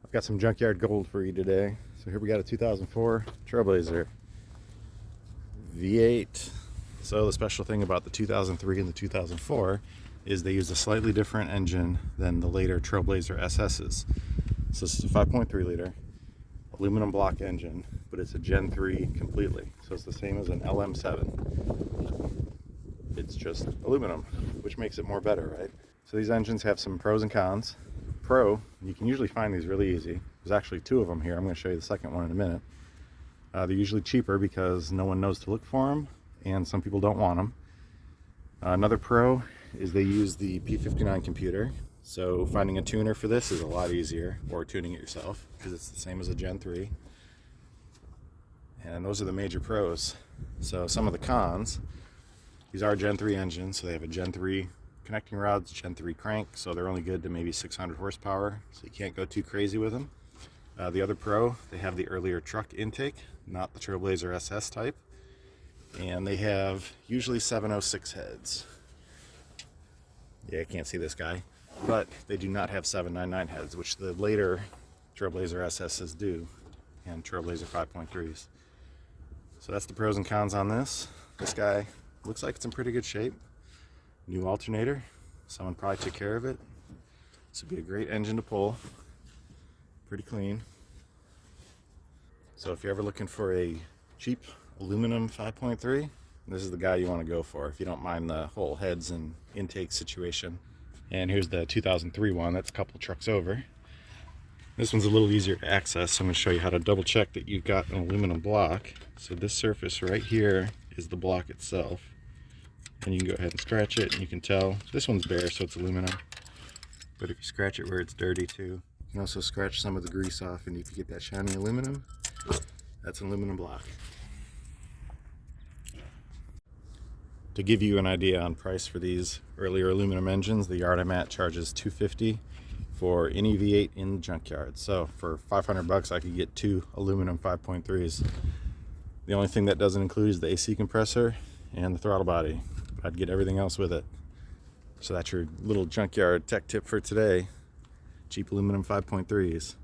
I've got some Junkyard gold for you today. So here we got a 2004 Trailblazer V8. So the special thing about the 2003 and the 2004 is they use a slightly different engine than the later Trailblazer SS's. So this is a 5.3 liter aluminum block engine, but it's a Gen 3 completely. So it's the same as an LM7. It's just aluminum, which makes it more better, right? So these engines have some pros and cons. Pro, you can usually find these really easy. There's actually two of them here. I'm going to show you the second one in a minute. They're usually cheaper because no one knows to look for them, and some people don't want them. Another pro is they use the P59 computer. So finding a tuner for this is a lot easier, or tuning it yourself, because it's the same as a Gen 3. And those are the major pros. So some of the cons, these are Gen 3 engines, so they have a Gen 3 connecting rods, Gen 3 crank, so they're only good to maybe 600 horsepower, so you can't go too crazy with them. The other pro, they have the earlier truck intake, not the Trailblazer SS type, and they have usually 706 heads. Yeah, I can't see this guy, but they do not have 799 heads, which the later Trailblazer SS's do, and Trailblazer 5.3s. So that's the pros and cons on this. This guy looks like it's in pretty good shape. New alternator, someone probably took care of it. This would be a great engine to pull. Pretty clean. So if you're ever looking for a cheap aluminum 5.3, this is the guy you want to go for if you don't mind the whole heads and intake situation. And here's the 2003 one, that's a couple trucks over. This one's a little easier to access, so I'm going to show you how to double check that you've got an aluminum block. So this surface right here is the block itself. And you can go ahead and scratch it, and you can tell this one's bare, so it's aluminum. But if you scratch it where it's dirty too, you can also scratch some of the grease off, and if you get that shiny aluminum, that's an aluminum block. To give you an idea on price for these earlier aluminum engines, the yard I'm at charges $250 for any V8 in the Junkyard. So for 500 bucks, I could get two aluminum 5.3s. The only thing that doesn't include is the AC compressor and the throttle body. I'd get everything else with it. So that's your little Junkyard tech tip for today. Cheap aluminum 5.3s.